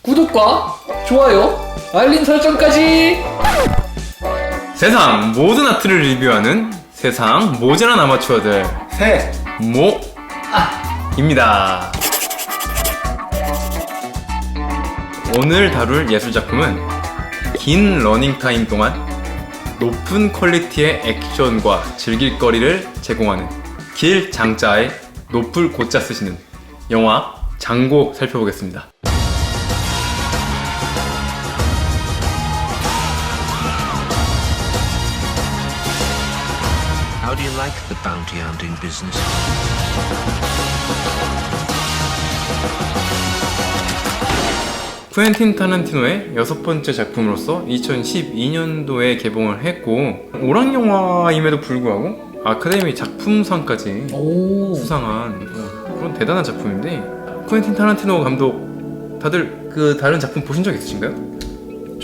구독과 좋아요, 알림 설정까지. 세상 모든 아트를 리뷰하는 세상 모자란 아마추어들 세모입니다. 오늘 다룰 예술작품은 긴 러닝타임 동안 높은 퀄리티의 액션과 즐길거리를 제공하는 길장자의 높을 고자 쓰시는 영화 장고 살펴보겠습니다. How do you like the bounty hunting business? 쿠엔틴 타란티노의 6번째 작품으로서 2012년도에 개봉을 했고 오락 영화임에도 불구하고 아카데미 작품상까지 수상한 그런 대단한 작품인데, 쿠엔틴 타란티노 감독 다들 그 다른 작품 보신 적 있으신가요?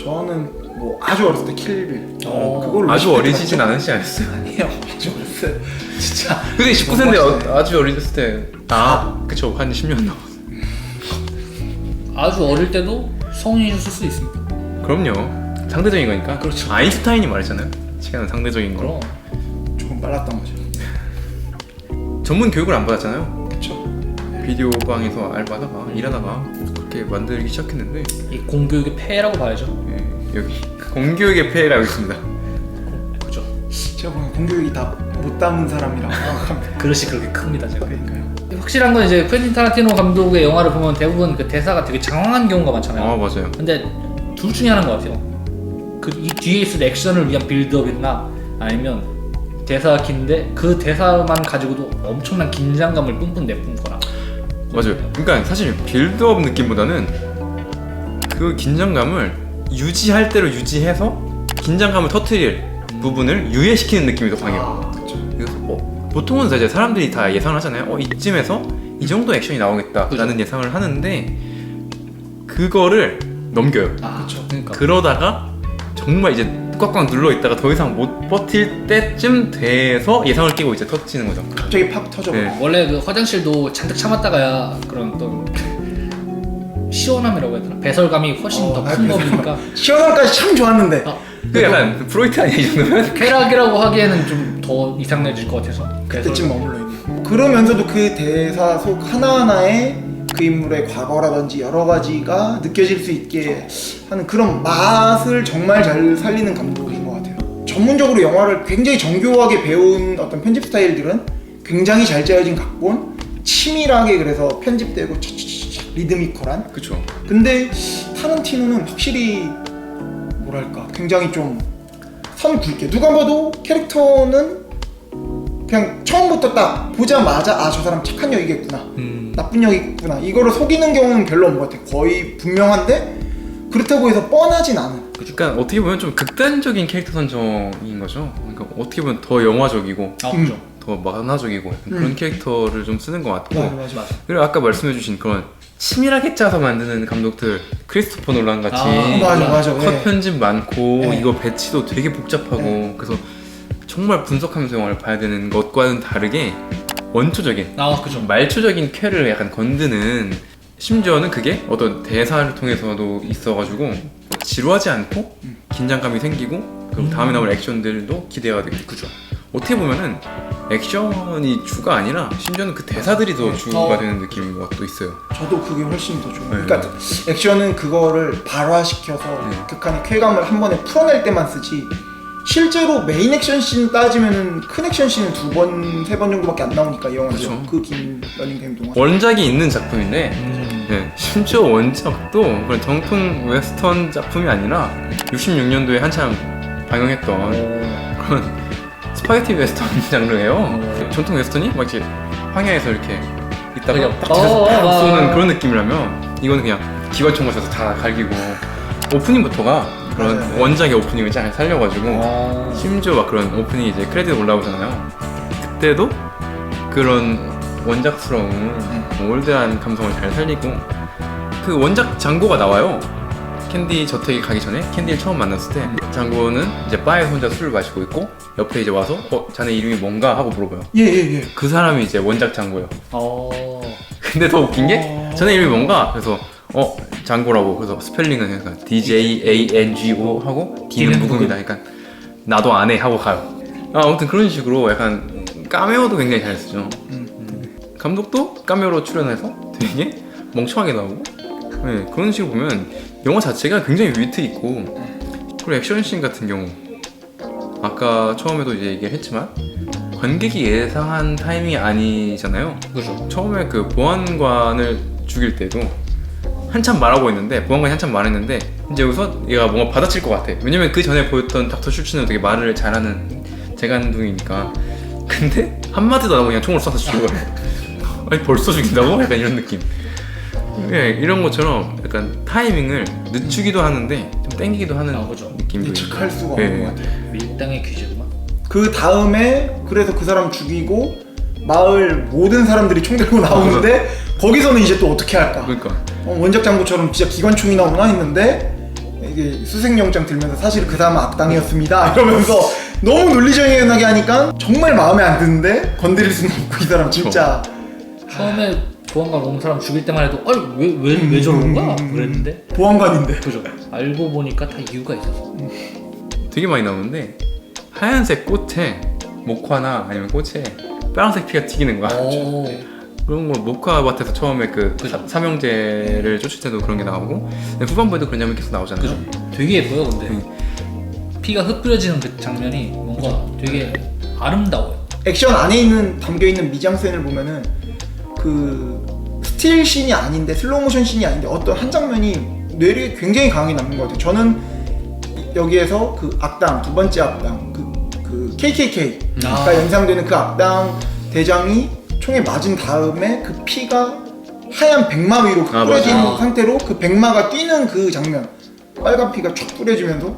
저는 뭐 아주 어렸을 때 킬빌 그걸로 아주 어리시진 않으시지 않았어요? 아니에요. 아주 어렸어요. 진짜. 근데 19세인데 아주 어리셨을 때 그쵸, 한 10년 넘었어요. 아주 어릴 때도 성인이실 수 있습니다. 그럼요, 상대적인 거니까. 그렇죠. 아인슈타인이 말했잖아요, 시간은 상대적인 거. 그럼 조금 빨랐던 거죠. 전문 교육을 안 받았잖아요. 그쵸. 비디오 방에서 알바하다가 일하다가 그렇게 만들기 시작했는데, 이 공교육의 폐해라고 봐야죠. 예, 여기 공교육의 폐해라고 있습니다. 그죠. 제가 보기엔 공교육이 다 못 담은 사람이라고 생각합니다. 그릇이 그렇게 큽니다, 제가. 그러니까요. 확실한 건 이제 쿠엔틴 타란티노 감독의 영화를 보면 대부분 그 대사가 되게 장황한 경우가 많잖아요. 맞아요. 근데 둘 중에 하나인 것 같아요. 그 이 뒤에 있을 액션을 위한 빌드업이나 아니면 대사가 긴데 그 대사만 가지고도 엄청난 긴장감을 뿜뿜 내뿜거나. 맞아요. 그러니까 사실 빌드업 느낌보다는 그 긴장감을 유지할 대로 유지해서 긴장감을 터트릴 부분을 유예시키는 느낌이 더 강해요. 그쵸. 그래서 보통은 이제 사람들이 다 예상을 하잖아요. 이쯤에서 이 정도 액션이 나오겠다라는 그죠. 예상을 하는데 그거를 넘겨요. 그렇죠. 그러니까 그러다가 정말 이제 꽉꽉 눌러 있다가 더 이상 못 버틸 때쯤 돼서 예상을 깨고 이제 터지는 거죠. 갑자기 팍 터져. 네. 원래 그 화장실도 잔뜩 참았다가야 그런 또 시원함이라고 해야 되나? 배설감이 훨씬 더 큰 법이니까. 시원함까지 참 좋았는데. 그 약간 프로이트 아니야 이 정도면? 쾌락이라고 하기에는 좀 더 이상해질 것 같아서. 그때쯤 머물러 있네요. 그러면서도 그 대사 속 하나하나에 그 인물의 과거라든지 여러 가지가 느껴질 수 있게 하는 그런 맛을 정말 잘 살리는 감독인 것 같아요. 전문적으로 영화를 굉장히 정교하게 배운 어떤 편집 스타일들은 굉장히 잘 짜여진 각본, 치밀하게 그래서 편집되고 리드미컬한. 그쵸. 근데 타란티노는 확실히 뭐랄까 굉장히 좀 선 굵게 누가 봐도 캐릭터는 그냥 처음부터 딱 보자마자 저 사람 착한 여이겠구나, 나쁜 여이겠구나, 이거를 속이는 경우는 별로 없는 것 같아요. 거의 분명한데 그렇다고 해서 뻔하진 않은. 그러니까 어떻게 보면 좀 극단적인 캐릭터 선정인 거죠. 그러니까 어떻게 보면 더 영화적이고 그죠. 더 만화적이고 그런 캐릭터를 좀 쓰는 것 같고. 맞아. 그리고 아까 말씀해주신 그런 치밀하게 짜서 만드는 감독들, 크리스토퍼 놀란 같이 맞아. 컷 네. 편집 많고 네. 이거 배치도 되게 복잡하고 네. 그래서 정말 분석하면서 영화를 봐야 되는 것과는 다르게 원초적인 그죠. 말초적인 쾌를 약간 건드는, 심지어는 그게 어떤 대사를 통해서도 있어가지고 지루하지 않고 긴장감이 생기고 그리고 다음에 나올 액션들도 기대가 되고. 그죠. 어떻게 보면은 액션이 주가 아니라 심지어는 그 대사들이 더 주가 되는 느낌인 것도 있어요. 저도 그게 훨씬 더 좋아요. 네. 그러니까 액션은 그거를 발화시켜서 극한의 쾌감을 한 번에 풀어낼 때만 쓰지, 실제로 메인 액션 씬 따지면은 큰 액션 씬은 2번, 3번 정도밖에 안 나오니까 이 영화에서. 그쵸. 그 긴 러닝타임 동안. 원작이 있는 작품인데 네, 심지어 원작도 그런 정통 웨스턴 작품이 아니라 66년도에 한참 방영했던 그런 스파게티 웨스턴 장르예요. 전통 웨스턴이 막 이렇게 황야에서 이렇게 있다가 그냥 딱 뒤에서 팍 쏘는 맞아. 그런 느낌이라면 이거는 그냥 기관총 가셔서 다 갈기고, 오프닝부터가 그런 맞아요. 원작의 오프닝을 잘 살려가지고 심지어 막 그런 오프닝이 이제 크레딧 올라오잖아요. 그때도 그런 원작스러운 올드한 감성을 잘 살리고, 그 원작 장고가 나와요. 캔디 저택에 가기 전에 캔디를 처음 만났을 때 장고는 이제 바에서 혼자 술을 마시고 있고 옆에 이제 와서 자네 이름이 뭔가 하고 물어봐요. 예. 그 사람이 이제 원작 장고예요. 어. 근데 더 웃긴 게 자네 이름이 뭔가? 그래서 장고라고. 그래서 스펠링은 약간 DJANGO 하고 D는 묵음이다. 약간 나도 안 해 하고 가요. 아무튼 그런 식으로 약간 카메오도 굉장히 잘 쓰죠. 감독도 카메오로 출연해서 되게 멍청하게 나오고, 네, 그런 식으로 보면 영화 자체가 굉장히 위트 있고, 그리고 액션씬 같은 경우 아까 처음에도 이제 얘기를 했지만 관객이 예상한 타이밍이 아니잖아요. 그죠. 처음에 그 보안관을 죽일 때도 한참 말하고 있는데, 보안관이 한참 말했는데 이제 여기서 얘가 뭔가 받아칠 것 같아. 왜냐면 그 전에 보였던 닥터 슈츠는 되게 말을 잘하는 재간둥이니까. 근데 한마디도 안 하고 그냥 총을 쏴서 죽여버려. 아니 벌써 죽인다고? 약간 이런 느낌. 예, 이런 것처럼 약간 타이밍을 늦추기도 하는데 좀 땡기기도 하는 그죠. 느낌도 예측할 있고. 수가 없는 예. 것 같아요. 밀당의 귀재구만. 그 다음에 그래서 그 사람 죽이고 마을 모든 사람들이 총 들고 나오는데 거기서는 이제 또 어떻게 할까? 그러니까 원작 장고처럼 진짜 기관총이 나오나 했는데 이게 수색영장 들면서 사실 그 사람은 악당이었습니다 이러면서 너무 논리적이하게 하니까 정말 마음에 안 드는데 건드릴 수는 없고, 이 사람 진짜 처음에 보안관 온 사람 죽일 때만 해도 아니 왜 저런 거야? 그랬는데 보안관인데. 그죠. 알고 보니까 다 이유가 있어서. 되게 많이 나오는데 하얀색 꽃에 목화나 아니면 꽃에 빨간색 피가 튀기는 거야. 오. 그런 거 목화밭에서 처음에 그 그죠. 삼형제를 쫓을 때도 그런 게 나오고, 후반부에도 그런 장면 계속 나오잖아요. 그죠. 되게 예뻐요 근데. 피가 흩뿌려지는 그 장면이 뭔가 되게 아름다워요. 액션 안에 있는 담겨있는 미장센을 보면은 그 스틸 씬이 아닌데, 슬로우 모션 씬이 아닌데 어떤 한 장면이 뇌리에 굉장히 강하게 남는 것 같아요. 저는 여기에서 그 악당, 두 번째 악당, 그 KKK가 연상되는 그 악당 대장이 총에 맞은 다음에 그 피가 하얀 백마 위로 뿌려진 맞아. 상태로 그 백마가 뛰는 그 장면, 빨간 피가 쫙 뿌려지면서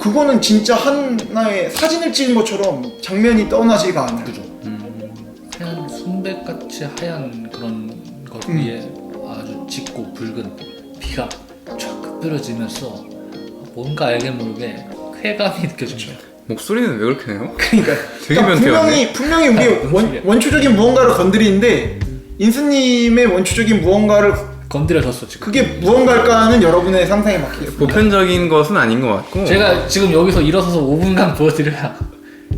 그거는 진짜 하나의 사진을 찍은 것처럼 장면이 떠나지가 않아요. 그죠. 하얀 순백같이 하얀 그런 것 위에 아주 짙고 붉은 피가 쫙 흩뿌려지면서 뭔가 알게 모르게 쾌감이 느껴집니다. 목소리는 왜 그렇게 내요? 그러니까, 되게 변태였네. 분명히 우리 원초적인 무언가를 건드리는데 인스님의 원초적인 무언가를 건드려졌어 지금. 그게 무언가일까는 여러분의 상상에 맡기겠습니다. 보편적인 것은 아닌 것 같고. 제가 지금 여기서 일어서서 5분간 보여드려야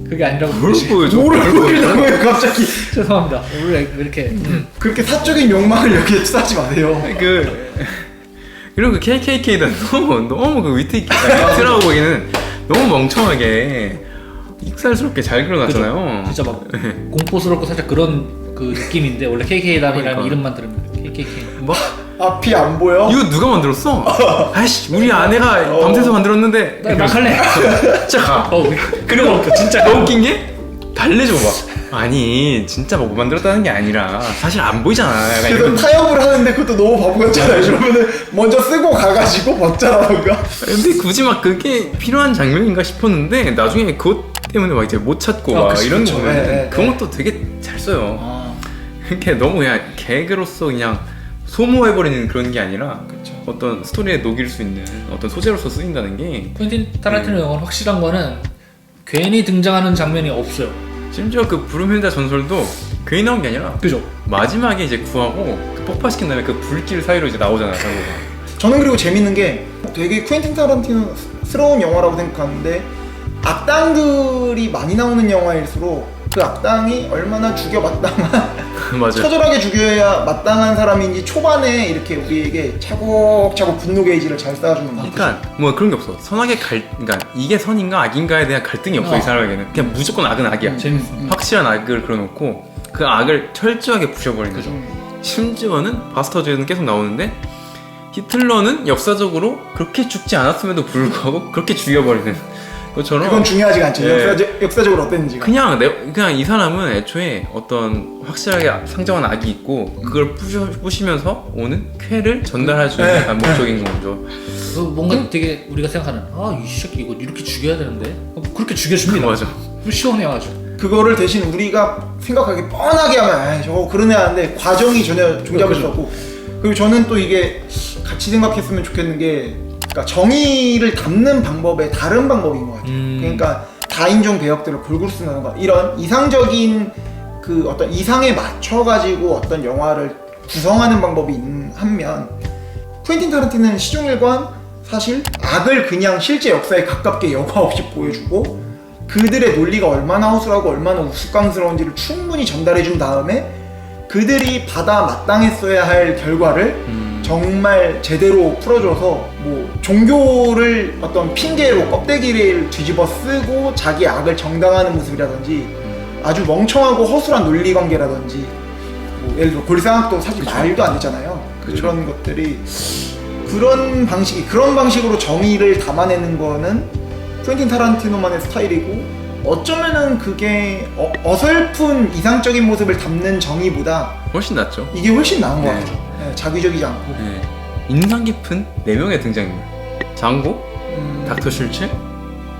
그게 아니라고 뭘 보시고. 보여줘? 뭐를 보이려고요 갑자기. 죄송합니다. 왜 이렇게 그렇게 사적인 욕망을 여기에 투사하지 마세요. 이런 그 KKK도 너무 그 위트 있게 위트라고 보기에는 너무 멍청하게 익살스럽게 잘 그려놨잖아요. 진짜 막 공포스럽고 살짝 그런 그 느낌인데 원래 KK단이라는 그러니까. 이름만 들으면 KKK. 뭐 앞이 안 보여? 이거 누가 만들었어? 아이씨 우리 아내가 밤새서 만들었는데. 나 할래. 진짜 가. 그리고 진짜 더 웃긴 게 달래줘 봐. 아니 진짜 뭐 만들었다는 게 아니라 사실 안 보이잖아. 약간 그래서 이런. 타협을 하는데 그것도 너무 바보 같잖아요. 그러면은 먼저 쓰고 가가지고 벗자라던가. 근데 굳이 막 그게 필요한 장면인가 싶었는데 나중에 그것 때문에 막 이제 못 찾고 막 그쵸, 이런 그쵸. 거 네, 그런 것도 되게 잘 써요. 아, 이렇게 너무 그냥 개그로서 그냥 소모해버리는 그런 게 아니라 어떤 스토리에 녹일 수 있는 어떤 소재로서 쓰인다는 게. 퀸틴 타란티노 영화는 확실한 거는 괜히 등장하는 장면이 없어요. 심지어 그 부르멘자 전설도 괜히 나온 게 아니라 그죠? 마지막에 이제 구하고 그 폭파시킨 다음에 그 불길 사이로 이제 나오잖아요. 장고가. 저는 그리고 재밌는 게 되게 퀸틴 타란티노스러운 영화라고 생각하는데, 악당들이 많이 나오는 영화일수록 그 악당이 얼마나 죽여 마땅한 맞아요. 처절하게 죽여야 마땅한 사람인지 초반에 이렇게 우리에게 차곡차곡 분노 게이지를 잘 쌓아주는 것 같아요. 그러니까 뭐 그런 게 없어. 선악의 그러니까 이게 선인가 악인가에 대한 갈등이 없어. 이 사람에게는 그냥 무조건 악은 악이야. 재밌어. 확실한 악을 그려놓고 그 악을 철저하게 부셔버리는 거죠. 심지어는 바스터즈에는 계속 나오는데 히틀러는 역사적으로 그렇게 죽지 않았음에도 불구하고 그렇게 죽여버리는 것처럼. 그건 중요하지가 않죠. 네. 역사적으로 어땠는지가. 그냥 이 사람은 애초에 어떤 확실하게 상정한 악이 있고 그걸 부시면서 오는 쾌를 전달할 수 있는 네. 약간 목적인 거죠. 뭔가 되게 우리가 생각하는 이 새끼 이거 이렇게 죽여야 되는데 그렇게 죽여줍니다. 맞아. 시원해가지고. 그거를 대신 우리가 생각하기 뻔하게 하면 저거 그러네 하는데 과정이 전혀 종잡을 수 없고, 그리고 저는 또 이게 같이 생각했으면 좋겠는 게, 그러니까 정의를 담는 방법의 다른 방법인 것 같아요. 그러니까 다인종 배역들을 골고루 쓴다던가 이런 이상적인 그 어떤 이상에 맞춰가지고 어떤 영화를 구성하는 방법이 한면, 쿠엔틴 타란티노는 시종일관 사실 악을 그냥 실제 역사에 가깝게 여과 없이 보여주고 그들의 논리가 얼마나 허술하고 얼마나 우스꽝스러운지를 충분히 전달해준 다음에 그들이 받아 마땅했어야 할 결과를 정말 제대로 풀어줘서 뭐 종교를 어떤 핑계로 껍데기를 뒤집어 쓰고 자기 악을 정당화하는 모습이라든지 아주 멍청하고 허술한 논리관계라든지 뭐 예를 들어 골상학도 사실 그쵸. 말도 안 되잖아요. 그쵸. 그런 것들이 그런 방식으로 정의를 담아내는 거는 쿠엔틴 타란티노만의 스타일이고 어쩌면은 그게 어설픈 이상적인 모습을 담는 정의보다 훨씬 낫죠. 이게 훨씬 나은 것 네. 같아요. 네, 자기적이지 않고. 네. 인상 깊은 4명의 등장인물. 장고, 닥터 슐츠,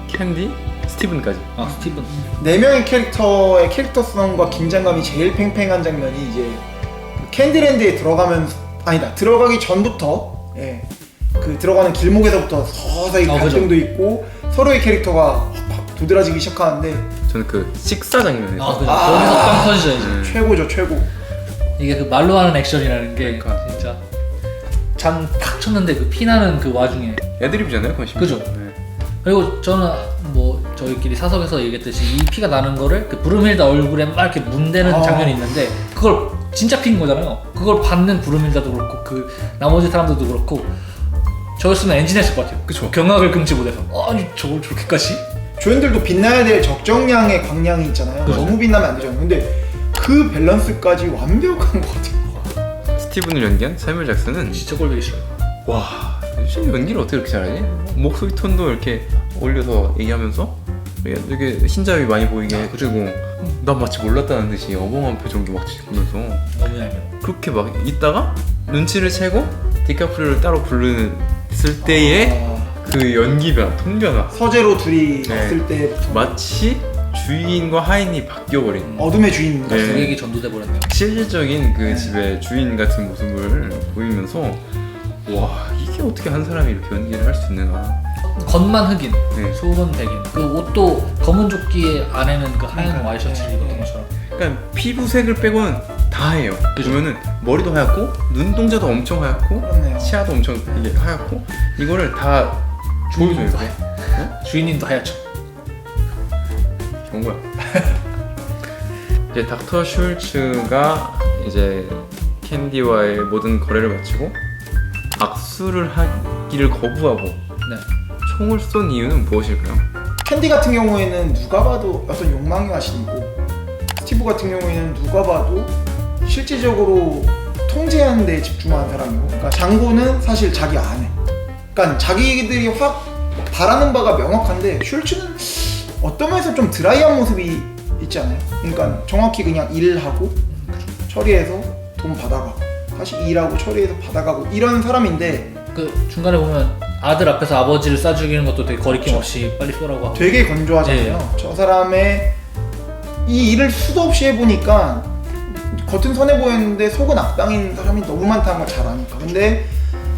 캔디, 스티븐까지. 아 스티븐. 4명의 캐릭터의 캐릭터성과 긴장감이 제일 팽팽한 장면이 이제 그 캔디랜드에 들어가기 전부터 그 들어가는 길목에서부터 서서히 갈등도 있고 서로의 캐릭터가 확 도드라지기 시작하는데 저는 그 식사 장면에서 아 그죠. 거기서 빵 터지죠 이제. 네. 최고죠, 최고. 이게 그 말로 하는 액션이라는 게 그러니까. 진짜 장 탁 쳤는데 그 피나는 그 와중에. 애드립이잖아요, 그건 심지어. 그죠. 네. 그리고 저는 뭐 저희끼리 사석에서 얘기했듯이 이 피가 나는 거를 그 브루밀다 얼굴에 막 이렇게 문대는 장면이 있는데 그걸 진짜 피인 거잖아요. 그걸 받는 브루밀다도 그렇고 그 나머지 사람들도 그렇고 저였으면 엔진했을 것 같아요. 그쵸. 경악을 금치 못해서 아니 저걸 저렇게까지? 조연들도 빛나야 될 적정량의 광량이 있잖아요. 그죠. 너무 빛나면 안 되잖아요. 근데 그 밸런스까지 완벽한 것 같아요. 스티븐을 연기한 사뮤엘 잭슨은 진짜 꼴보기 싫어요. 와, 진짜 연기를 어떻게 그렇게 잘하지? 목소리 톤도 이렇게 올려서 얘기하면서 되게 흰자위 많이 보이게 해주고 난 마치 몰랐다는 듯이 어벙한 표정도 막 짓으면서 너무 얄미워. 그렇게 막 있다가 눈치를 채고 디카프리오를 따로 부르는 때의 그 연기 변화, 톤 변화 서재로 둘이 네. 왔을 때부터 마치 주인과 하인이 바뀌어버린 어둠의 주인 같은 네. 고객이 전도돼 버렸네요. 실질적인 그 네. 집의 주인 같은 모습을 보이면서 와 이게 어떻게 한 사람이 이렇게 연기를 할 수 있는가. 겉만 흑인, 네. 속은 백인. 그 옷도 검은 조끼에 안에는 그 하얀 그러니까, 와이셔츠를 네. 입었던 것처럼. 그러니까 피부색을 빼고는 다 해요. 보면은 머리도 하얗고 눈동자도 엄청 하얗고 그렇네요. 치아도 엄청 이게 하얗고 이거를 다 보여줘요. 이렇게. 주인님도 하얗죠. 좋은 거야. 이제 닥터 슐츠가 이제 캔디와의 모든 거래를 마치고 악수를 하기를 거부하고 네. 총을 쏜 이유는 무엇일까요? 캔디 같은 경우에는 누가 봐도 어떤 욕망의 화신이고 스티브 같은 경우에는 누가 봐도 실질적으로 통제하는 데 집중하는 사람이고 그러니까 장고는 사실 자기 아내 그러니까 자기들이 확 바라는 바가 명확한데 슐츠는 어떤 면에서 좀 드라이한 모습이 있지 않아요? 그러니까 정확히 그냥 일하고 처리해서 돈 받아가고 다시 일하고 처리해서 받아가고 이런 사람인데 그 중간에 보면 아들 앞에서 아버지를 쏴 죽이는 것도 되게 거리낌 없이 빨리 쏘라고 하고. 되게 건조하잖아요. 저 사람의 이 일을 수도 없이 해보니까 겉은 선해 보였는데 속은 악당인 사람이 너무 많다는 걸 잘 아니까. 근데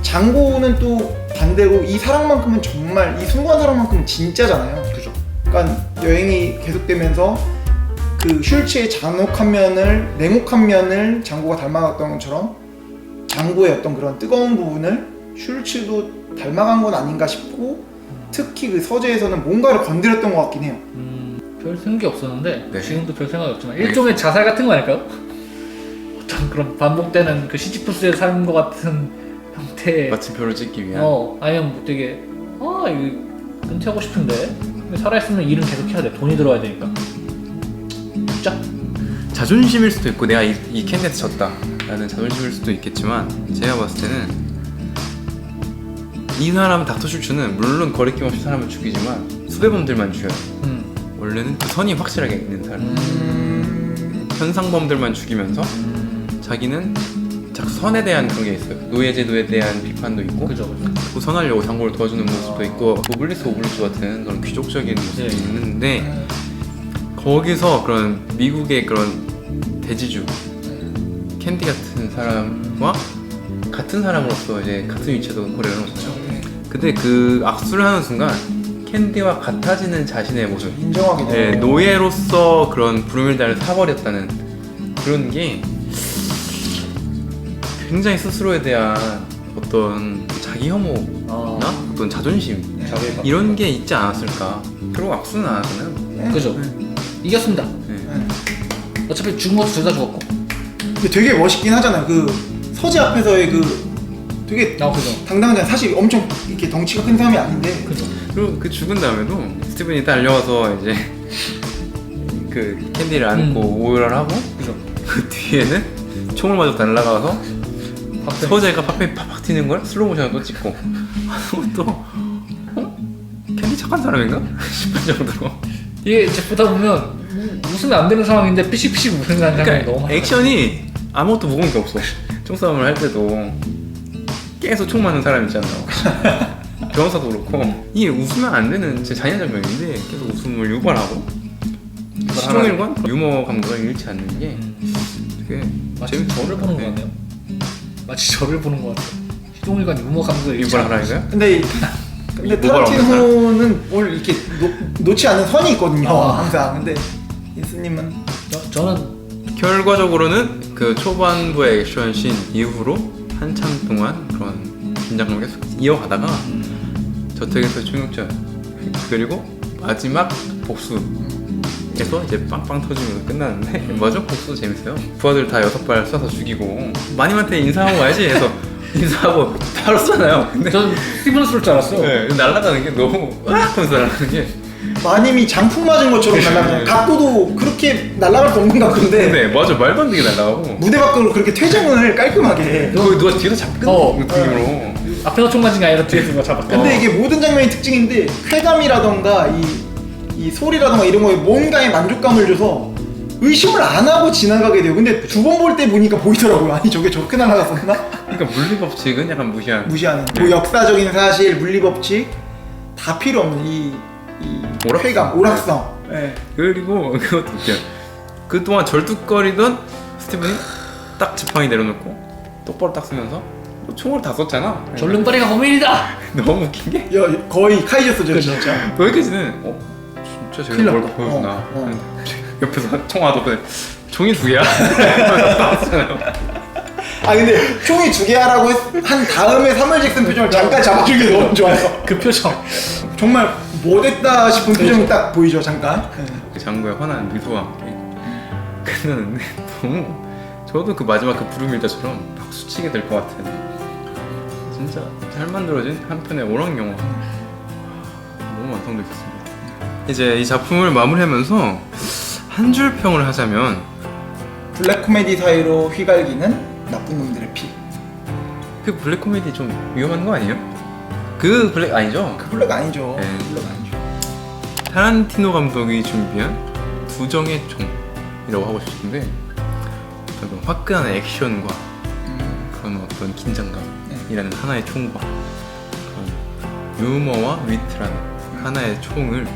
장고는 또 반대로 이 사랑만큼은 정말 이 숭고한 사랑만큼은 진짜잖아요. 그죠. 그러니까 여행이 계속되면서 그 슐츠의 잔혹한 면을 냉혹한 면을 장고가 닮아갔던 것처럼 장고의 어떤 그런 뜨거운 부분을 슐츠도 닮아간 건 아닌가 싶고 특히 그 서재에서는 뭔가를 건드렸던 것 같긴 해요. 별 생각이 없었는데 네. 지금도 별 생각이 없지만 일종의 자살 같은 거 아닐까요? 어떤 그런 반복되는 그 시지프스의 삶과 같은 형태의 마침표를 찍기 위한 아니면 뭐 되게 이거 은퇴하고 싶은데 근데 살아있으면 일은 계속 해야 돼. 돈이 들어와야 되니까. 진짜? 자존심일 수도 있고 내가 이 캔디한테 졌다 라는 자존심일 수도 있겠지만 제가 봤을 때는 이 사람 닥터 슐츠는 물론 거리낌 없이 사람을 죽이지만 수배범들만 죽여요. 원래는 그 선이 확실하게 있는 사람. 현상범들만 죽이면서 자기는 자꾸 선에 대한 그런 게 있어요. 노예제도에 대한 비판도 있고 그죠. 그 선하려고 장고를 도와주는 모습도 있고 노블리스 오블리스 같은 그런 귀족적인 모습이 네. 있는데 거기서 그런 미국의 그런 대지주 캔디 같은 사람과 같은 사람으로서 이제 같은 위치에서 거래를 하는 거죠. 근데 그 악수를 하는 순간 캔디와 같아지는 자신의 모습, 인정하게 돼요. 네, 노예로서 그런 브루밀다를 사버렸다는 그런 게 굉장히 스스로에 대한 어떤 자기 혐오나 어떤 자존심 자괴감. 이런 게 있지 않았을까. 그리고 악수는 안 하잖아요. 네. 그죠. 이겼습니다. 네. 어차피 죽은 것도 둘 다 죽었고. 근데 되게 멋있긴 하잖아요. 그 서재 앞에서의 그 되게 그죠. 당당하잖아요. 사실 엄청 이렇게 덩치가 큰 사람이 아닌데. 그죠. 그리고 그 죽은 다음에도 스티븐이 달려와서 이제 그 캔디를 안고 오열을 하고 그죠. 그 뒤에는 총을 맞아 날아가서 서재가 팍팍 팍팍 튀는 걸 슬로우 모션으로 또 찍고 또 캔디 착한 사람인가? 싶은 정도로. 이게 이제 보다 보면 웃으면 안 되는 상황인데 피식피식 웃는 장면이 그러니까 너무 많아요. 액션이 아무것도 무거운 게 없어. 총싸움을 할 때도 계속 총 맞는 사람 있잖아요. 변호사도 그렇고 이게 웃으면 안 되는 진짜 잔인한 장면인데 계속 웃음을 유발하고 시종일관 유머 감각을 잃지 않는 게 되게 마치 저를 보는 것 같네요. 마치 저를 보는 것 같아요. 시종일관 유머 감독을 유발하라니까요? 근데 타란티노는 뭘 이렇게 놓지 않는 선이 있거든요. 항상. 근데 예수님은 저는 결과적으로는 그 초반부의 액션씬 이후로 한참 동안 그런 긴장감을 계속 이어가다가 저택에서 총격전 그리고 마지막 복수에서 이제 빵빵 터지면서 끝나는데 맞아? 복수 재밌어요. 부하들 다 6발 쏴서 죽이고 마님한테 인사하고 와야지 해서 인사하고 바로 쏘잖아요. 근데 저는 스티븐 쏠 줄 알았어요. 네, 날아가는 게 너무 하면서 날아가는 게 마님이 장풍 맞은 것처럼 날아가요. 각도도 그렇게 날아갈 수 없는 각도인데 네 맞아 말도 안 되게 날아가고 무대 밖으로 그렇게 퇴장을 깔끔하게 해. 거의 누가 뒤에서 잡는 느낌으로 앞에서 총 맞은 게 아니라 뒤에서 누가 잡았다. 근데 이게 모든 장면이 특징인데 쾌감이라던가 이 소리라던가 이런 거에 뭔가의 만족감을 줘서 의심을 안 하고 지나가게 돼요. 근데 두 번 볼 때 보니까 보이더라고요. 아니 저게 저렇게 날아갔었나? 그러니까 물리법칙은 약간 무시하는 뭐 역사적인 사실, 물리법칙 다 필요 없는 이 쾌감, 오락성. 네. 그리고 그것도 웃겨요. 그동안 절뚝거리던 스티븐이 딱 지팡이 내려놓고 똑바로 딱 쓰면서 총을 다 썼잖아. 절름발이가 범인이다. 너무 웃긴 게 거의 카이저스죠 진짜. 여기까지는 진짜 제가 뭘 보여주나 옆에서 총 하나 더 총이 2개야? 딱 쓰잖아요. 아 근데 총이 2개 하라고 한 다음에 사무엘 잭슨 표정을 잠깐 잡아주는 게 너무 좋아요. 그 표정. 정말 못했다 싶은 표정이 딱 보이죠 잠깐. 그 장구의 환한 미소와 함께 끝나는데 너무 저도 그 마지막 그 부르밀다처럼 박수 치게 될 것 같은 진짜 잘 만들어진 한 편의 오락 영화 너무 완성도 있었습니다. 이제 이 작품을 마무리하면서 한 줄 평을 하자면 블랙 코미디 사이로 휘갈기는 나쁜 놈들의 피. 그 블랙 코미디 좀 위험한 거 아니에요? 그 블랙 아니죠? 그 블랙 아니죠. 네. 블랙 아니죠. 타란티노 감독이 준비한 두 정의 총이라고 하고 싶은데 어떤 화끈한 액션과 그런 어떤 긴장감이라는 하나의 총과 그런 유머와 위트라는 하나의 총을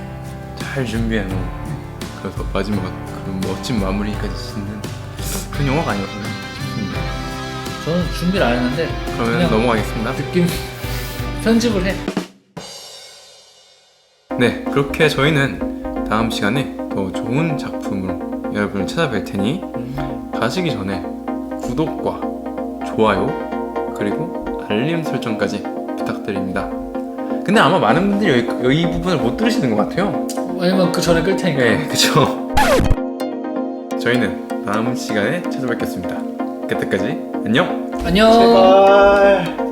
잘 준비해 놓은 그래서 마지막 그런 멋진 마무리까지 짓는 그런 영화가 아니었나 싶습니다. 저는 준비를 안 했는데 그러면 그냥 넘어가겠습니다. 느낌 편집을 해. 네, 그렇게 저희는 다음 시간에 더 좋은 작품으로 여러분을 찾아뵐 테니 가시기 전에 구독과 좋아요 그리고 알림 설정까지 부탁드립니다. 근데 아마 많은 분들이 이 부분을 못 들으시는 것 같아요. 왜냐면 그 전에 끌 테니까. 네, 그쵸. 저희는 다음 시간에 찾아뵙겠습니다. 그때까지 안녕. 안녕. 제발.